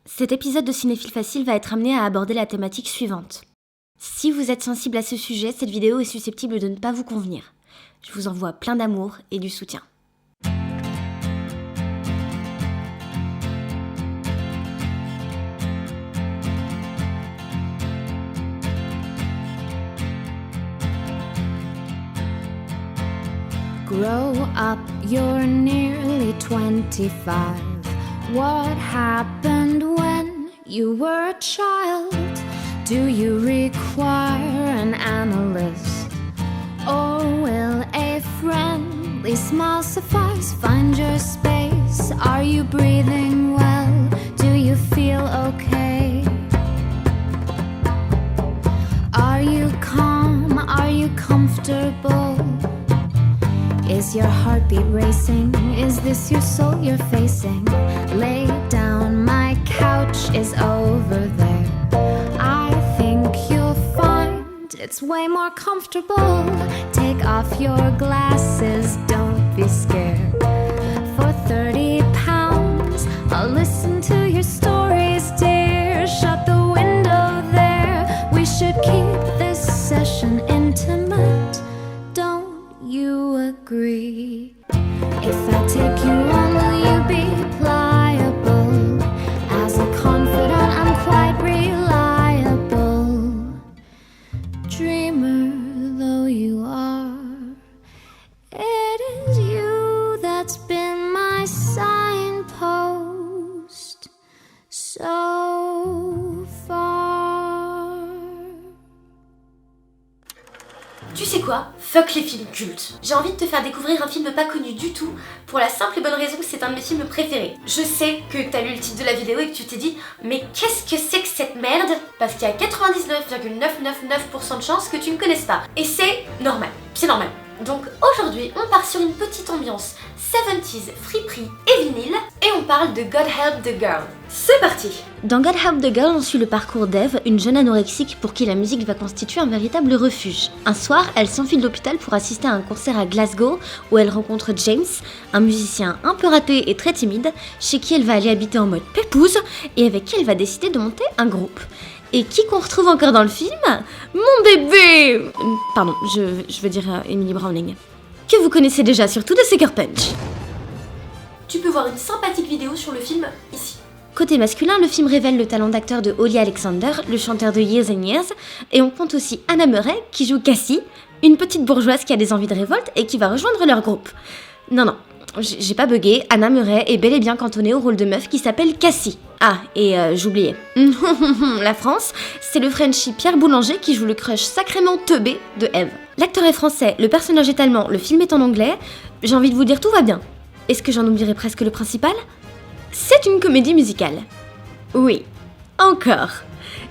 Cet épisode de Cinéphile Facile va être amené à aborder la thématique suivante. Si vous êtes sensible à ce sujet, cette vidéo est susceptible de ne pas vous convenir. Je vous envoie plein d'amour et du soutien. Grow up, you're nearly 25. What happened when you were a child? Do you require an analyst? Or will a friendly smile suffice? Find your space. Are you breathing well? Do you feel okay? Are you calm? Are you comfortable? Is your heartbeat racing? Is this your soul you're facing? Lay down, my couch is over there. I think you'll find it's way more comfortable. Take off your glasses, don't be scared. For 30 pounds, I'll listen to your stories, dear. Shut the window there. We should keep this session intimate. You agree? If I take you on, will you be pliable? As a confidant, I'm quite reliable. Dreamer though you are, it is you that's been my signpost so far. Tu sais quoi? Fuck les films cultes. J'ai envie de te faire découvrir un film pas connu du tout, pour la simple et bonne raison que c'est un de mes films préférés. Je sais que t'as lu le titre de la vidéo et que tu t'es dit mais qu'est-ce que c'est que cette merde? Parce qu'il y a 99,999% de chances que tu ne connaisses pas. Et c'est normal, Donc aujourd'hui, on part sur une petite ambiance 70s, friperie et vinyle, et on parle de God Help the Girl. C'est parti! Dans God Help the Girl, on suit le parcours d'Eve, une jeune anorexique pour qui la musique va constituer un véritable refuge. Un soir, elle s'enfuit de l'hôpital pour assister à un concert à Glasgow, où elle rencontre James, un musicien un peu raté et très timide, chez qui elle va aller habiter en mode pépouze, et avec qui elle va décider de monter un groupe. Et qui qu'on retrouve encore dans le film? Mon bébé! Pardon, je veux dire Emily Browning. Que vous connaissez déjà surtout de Sucker Punch. Tu peux voir une sympathique vidéo sur le film ici. Côté masculin, le film révèle le talent d'acteur de Holly Alexander, le chanteur de Years and Years, et on compte aussi Anna Murray, qui joue Cassie, une petite bourgeoise qui a des envies de révolte et qui va rejoindre leur groupe. Non, j'ai pas bugué, Anna Murray est bel et bien cantonnée au rôle de meuf qui s'appelle Cassie. Ah, et j'oubliais. La France, c'est le Frenchie Pierre Boulanger qui joue le crush sacrément teubé de Eve. L'acteur est français, le personnage est allemand, le film est en anglais. J'ai envie de vous dire tout va bien. Est-ce que j'en oublierai presque le principal? C'est une comédie musicale. Oui, encore.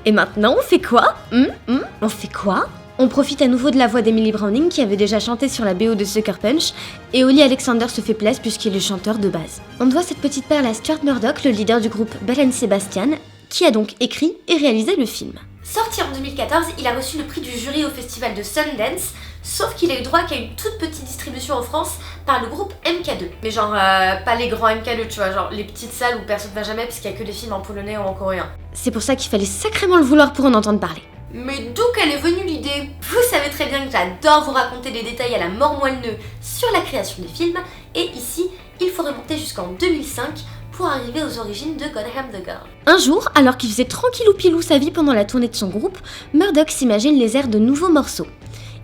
Et maintenant, on fait quoi? On fait quoi? On profite à nouveau de la voix d'Emily Browning qui avait déjà chanté sur la BO de Sucker Punch, et Holly Alexander se fait place puisqu'il est chanteur de base. On doit cette petite perle à Stuart Murdoch, le leader du groupe Belle & Sebastian, qui a donc écrit et réalisé le film. Sorti en 2014, il a reçu le prix du jury au festival de Sundance, sauf qu'il a eu droit qu'à une toute petite distribution en France par le groupe MK2. Mais genre, pas les grands MK2, tu vois, genre les petites salles où personne ne va jamais parce qu'il y a que des films en polonais ou en coréen. C'est pour ça qu'il fallait sacrément le vouloir pour en entendre parler. Mais d'où qu'elle est venue l'idée? Vous savez très bien que j'adore vous raconter des détails à la mort moelle-nœud sur la création des films, et ici, il faut remonter jusqu'en 2005 pour arriver aux origines de God Help the Girl. Un jour, alors qu'il faisait tranquillou pilou sa vie pendant la tournée de son groupe, Murdoch s'imagine les airs de nouveaux morceaux.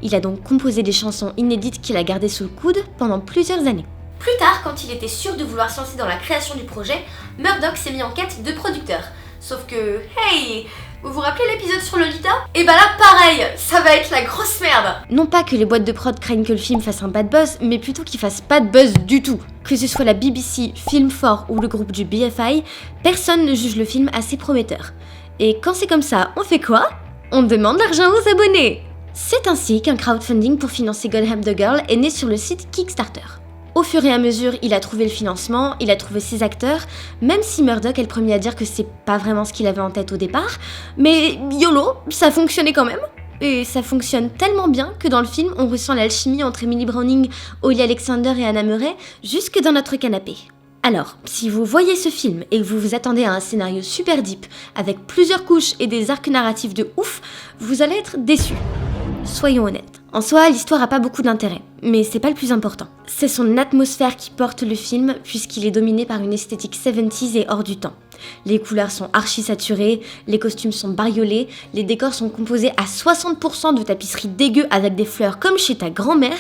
Il a donc composé des chansons inédites qu'il a gardées sous le coude pendant plusieurs années. Plus tard, quand il était sûr de vouloir se lancer dans la création du projet, Murdoch s'est mis en quête de producteurs. Sauf que, hey, vous vous rappelez l'épisode sur Lolita? Et bah là, pareil, ça va être la grosse merde. Non pas que les boîtes de prod craignent que le film fasse un bad buzz, mais plutôt qu'il fasse pas de buzz du tout. Que ce soit la BBC, Film 4 ou le groupe du BFI, personne ne juge le film assez prometteur. Et quand c'est comme ça, on fait quoi? On demande l'argent aux abonnés. C'est ainsi qu'un crowdfunding pour financer God Help the Girl est né sur le site Kickstarter. Au fur et à mesure, il a trouvé le financement, il a trouvé ses acteurs, même si Murdoch est le premier à dire que c'est pas vraiment ce qu'il avait en tête au départ, mais YOLO, ça fonctionnait quand même. Et ça fonctionne tellement bien que dans le film, on ressent l'alchimie entre Emily Browning, Holly Alexander et Anna Murray jusque dans notre canapé. Alors, si vous voyez ce film et que vous vous attendez à un scénario super deep, avec plusieurs couches et des arcs narratifs de ouf, vous allez être déçus. Soyons honnêtes. En soi, l'histoire a pas beaucoup d'intérêt, mais c'est pas le plus important. C'est son atmosphère qui porte le film, puisqu'il est dominé par une esthétique 70s et hors du temps. Les couleurs sont archi saturées, les costumes sont bariolés, les décors sont composés à 60% de tapisseries dégueu avec des fleurs comme chez ta grand-mère,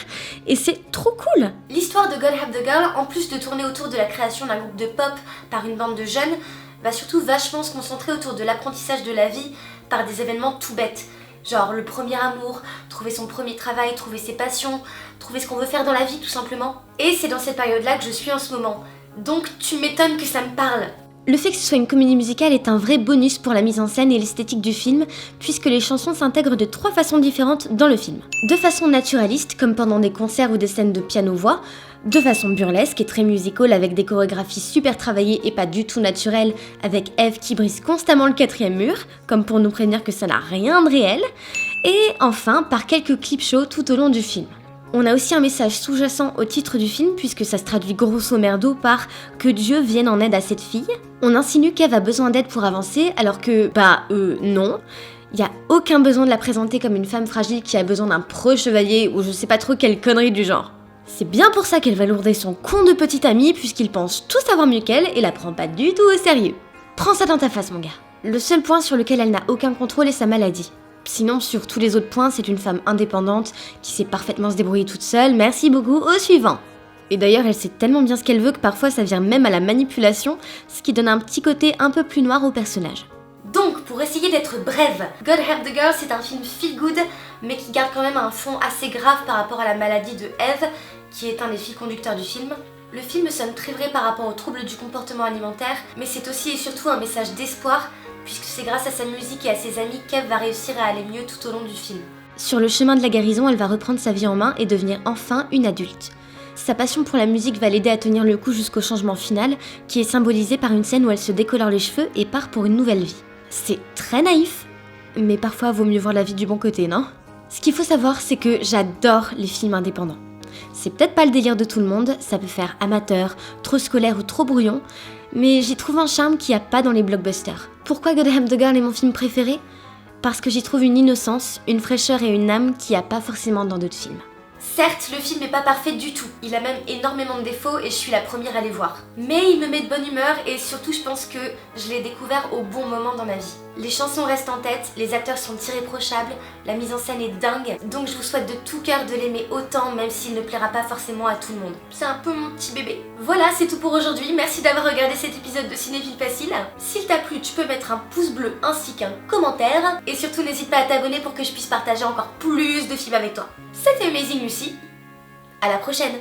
et c'est trop cool. L'histoire de God Help the Girl, en plus de tourner autour de la création d'un groupe de pop par une bande de jeunes, va surtout vachement se concentrer autour de l'apprentissage de la vie par des événements tout bêtes. Genre le premier amour, trouver son premier travail, trouver ses passions, trouver ce qu'on veut faire dans la vie tout simplement. Et c'est dans cette période-là que je suis en ce moment. Donc tu m'étonnes que ça me parle. Le fait que ce soit une comédie musicale est un vrai bonus pour la mise en scène et l'esthétique du film, puisque les chansons s'intègrent de 3 façons différentes dans le film. De façon naturaliste, comme pendant des concerts ou des scènes de piano-voix, de façon burlesque et très musical avec des chorégraphies super travaillées et pas du tout naturelles, avec Eve qui brise constamment le 4e mur, comme pour nous prévenir que ça n'a rien de réel, et enfin par quelques clips shows tout au long du film. On a aussi un message sous-jacent au titre du film puisque ça se traduit grosso merdo par « que Dieu vienne en aide à cette fille ». On insinue qu'Eve a besoin d'aide pour avancer alors que, non. Il n'y a aucun besoin de la présenter comme une femme fragile qui a besoin d'un pro-chevalier ou je sais pas trop quelle connerie du genre. C'est bien pour ça qu'elle va lourder son con de petit ami puisqu'il pense tout savoir mieux qu'elle et la prend pas du tout au sérieux. Prends ça dans ta face mon gars. Le seul point sur lequel elle n'a aucun contrôle est sa maladie. Sinon, sur tous les autres points, c'est une femme indépendante qui sait parfaitement se débrouiller toute seule. Merci beaucoup, au suivant. Et d'ailleurs, elle sait tellement bien ce qu'elle veut que parfois ça vient même à la manipulation, ce qui donne un petit côté un peu plus noir au personnage. Donc, pour essayer d'être brève, God Help the Girl, c'est un film feel good, mais qui garde quand même un fond assez grave par rapport à la maladie de Eve, qui est un des fils conducteurs du film. Le film sonne très vrai par rapport aux troubles du comportement alimentaire, mais c'est aussi et surtout un message d'espoir, puisque c'est grâce à sa musique et à ses amis qu'Eve va réussir à aller mieux tout au long du film. Sur le chemin de la guérison, elle va reprendre sa vie en main et devenir enfin une adulte. Sa passion pour la musique va l'aider à tenir le coup jusqu'au changement final, qui est symbolisé par une scène où elle se décolore les cheveux et part pour une nouvelle vie. C'est très naïf, mais parfois vaut mieux voir la vie du bon côté, non ? Ce qu'il faut savoir, c'est que j'adore les films indépendants. C'est peut-être pas le délire de tout le monde, ça peut faire amateur, trop scolaire ou trop brouillon, mais j'y trouve un charme qu'il n'y a pas dans les blockbusters. Pourquoi God Help the Girl est mon film préféré ? Parce que j'y trouve une innocence, une fraîcheur et une âme qu'il n'y a pas forcément dans d'autres films. Certes, le film n'est pas parfait du tout, il a même énormément de défauts et je suis la première à les voir. Mais il me met de bonne humeur et surtout je pense que je l'ai découvert au bon moment dans ma vie. Les chansons restent en tête, les acteurs sont irréprochables, la mise en scène est dingue, donc je vous souhaite de tout cœur de l'aimer autant même s'il ne plaira pas forcément à tout le monde. C'est un peu mon petit bébé. Voilà, c'est tout pour aujourd'hui, merci d'avoir regardé cet épisode de Cinéphile Facile. S'il t'a plu, tu peux mettre un pouce bleu ainsi qu'un commentaire et surtout n'hésite pas à t'abonner pour que je puisse partager encore plus de films avec toi. C'était Amazing Lucy, à la prochaine.